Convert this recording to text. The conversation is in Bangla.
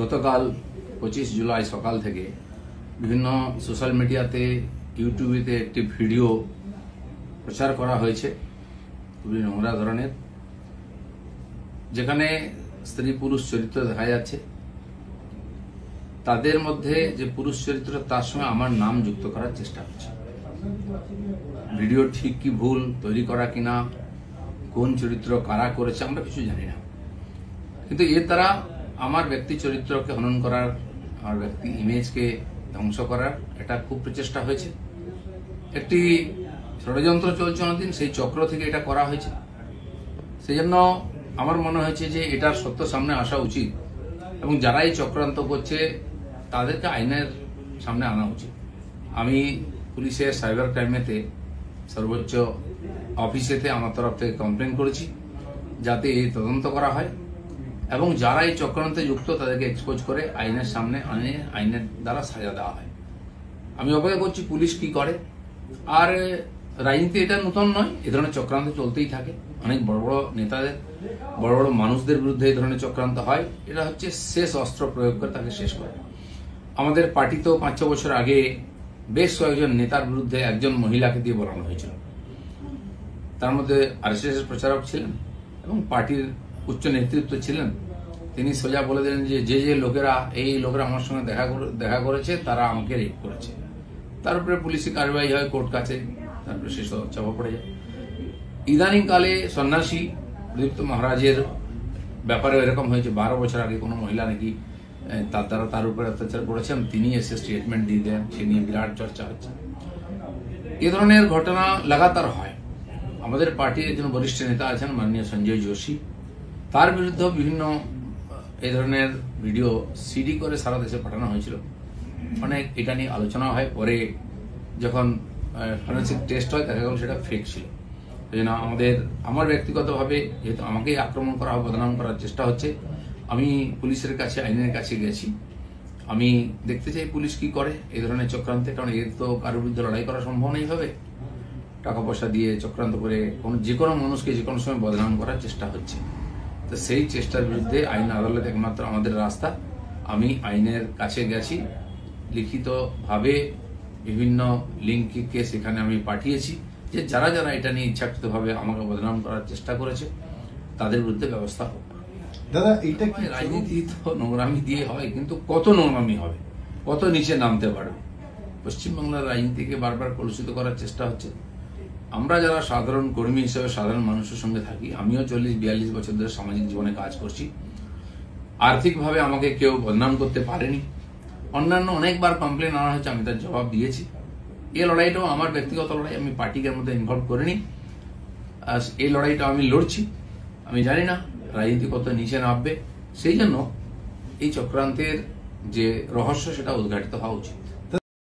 গতকাল 25 জুলাই সকাল থেকে বিভিন্ন সোশ্যাল মিডিয়াতে ইউটিউবেতে একটি ভিডিও প্রচার করা হয়েছে খুবই নোংরা ধরনের, যেখানে স্ত্রী পুরুষ চরিত্র দেখা যাচ্ছে। তাদের মধ্যে যে পুরুষ চরিত্র তার সঙ্গে আমার নাম যুক্ত করার চেষ্টা হচ্ছে। ভিডিও ঠিক কি ভুল তৈরি করা কিনা, কোন চরিত্র কারা করেছে আমরা কিছু জানি না, কিন্তু এর দ্বারা আমার ব্যক্তি চরিত্রকে হনন করার, আমার ব্যক্তি ইমেজকে ধ্বংস করার এটা খুব প্রচেষ্টা হয়েছে। একটি ষড়যন্ত্র চলছে অনেকদিন, সেই চক্র থেকে এটা করা হয়েছে। সেই জন্য আমার মনে হয়েছে যে এটার সত্য সামনে আসা উচিত এবং যারা এই চক্রান্ত করছে তাদেরকে আইনের সামনে আনা উচিত। আমি পুলিশের সাইবার ক্রাইমেতে সর্বোচ্চ অফিসেতে আমার তরফ থেকে কমপ্লেন করেছি যাতে এই তদন্ত করা হয় এবং যারা এই চক্রান্তে যুক্ত তাদেরকে এক্সপোজ করে আইনের সামনে আনে, আইনের দ্বারা সাজা দেওয়া হয়। আমি অপেক্ষা করছি পুলিশ কি করে। আর রাজনীতি এটা নতুন নয়, এ ধরনের চক্রান্ত চলতেই থাকে। অনেক বড় বড় নেতাদের, বড় বড় মানুষদের বিরুদ্ধে এই ধরনের চক্রান্ত হয়। এটা হচ্ছে শেষ অস্ত্র প্রয়োগ করে তাকে শেষ করে। আমাদের পার্টি তো 5-6 বছর আগে বেশ কয়েকজন নেতার বিরুদ্ধে একজন মহিলাকে দিয়ে বলানো হয়েছিল। তার মধ্যে আরএসএস এর প্রচারক ছিলেন এবং পার্টির উচ্চ নেতৃত্ব ছিলেন। তিনি সোজা বলে দিলেন যে যে লোকেরা আমার সঙ্গে দেখা করেছে তারা আমাকে রেপ করেছে। তার উপরে পুলিশি কার্যবাহী হয়, কোর্ট কাছে, তারপরে শেষ চাপা পড়ে যায়। ইদানিংকালে সন্ন্যাসী দীপ্ত মহারাজের ব্যাপারে এরকম হয়েছে। 12 বছর আগে কোনো মহিলা নাকি তার দ্বারা তার উপরে অত্যাচার করেছেন, তিনি এসে স্টেটমেন্ট দিয়ে দেন, সে নিয়ে বিরাট চর্চা হচ্ছে। এ ধরনের ঘটনা লাগাতার হয়। আমাদের পার্টির একজন বরিষ্ঠ নেতা আছেন মাননীয় সঞ্জয় যোশী, তার বিরুদ্ধে বিভিন্ন এই ধরনের ভিডিও সিডি করে সারা দেশে পাঠানো হয়েছিল। অনেক এটা নিয়ে আলোচনা হয়, পরে যখন ফরেন্সিক টেস্ট হয় দেখা গেল সেটা ফেক ছিল। সেই জন্য আমার ব্যক্তিগতভাবে যেহেতু আমাকেই আক্রমণ করা, বদনাম করার চেষ্টা হচ্ছে, আমি পুলিশের কাছে, আইনের কাছে গেছি। আমি দেখতে চাই পুলিশ কি করে এই ধরনের চক্রান্তে, কারণ এর তো কারোর বিরুদ্ধে লড়াই করা সম্ভব নেই ভাবে। টাকা পয়সা দিয়ে চক্রান্ত করে যে কোনো মানুষকে যে কোনো সময় বদনাম করার চেষ্টা হচ্ছে। তো সেই চেষ্টার বিরুদ্ধে আইন আদালত একমাত্র আমাদের রাস্তা। আমি আইনের কাছে গেছি, লিখিতভাবে বিভিন্ন লিঙ্ককে সেখানে আমি পাঠিয়েছি যে যারা যারা এটা নিয়ে ইচ্ছাকৃতভাবে আমাকে বদনাম করার চেষ্টা করেছে তাদের বিরুদ্ধে ব্যবস্থা হোক। দাদা, এইটা কি রাজনীতি তো নোংরামি দিয়ে হয়, কিন্তু কত নোংরামি হবে, কত নিচে নামতে পারবে। পশ্চিমবাংলার রাজনীতিকে বারবার কলুষিত করার চেষ্টা হচ্ছে। আমরা যারা সাধারণ কর্মী হিসেবে সাধারণ মানুষের সঙ্গে থাকি, আমিও 40-42 বছর ধরে সামাজিক জীবনে কাজ করছি। আর্থিকভাবে আমাকে কেউ বদনাম করতে পারেনি। অন্যান্য অনেকবার কমপ্লেন আনা হয়েছে, আমি তার জবাব দিয়েছি। এই লড়াইটাও আমার ব্যক্তিগত লড়াই, আমি পার্টিকে মধ্যে ইনভলভ করিনি। এই লড়াইটা আমি লড়ছি। আমি জানি না রাজনীতি কত নিচে নামবে, সেই জন্য এই চক্রান্তের যে রহস্য সেটা উদ্ঘাটিত হওয়া উচিত।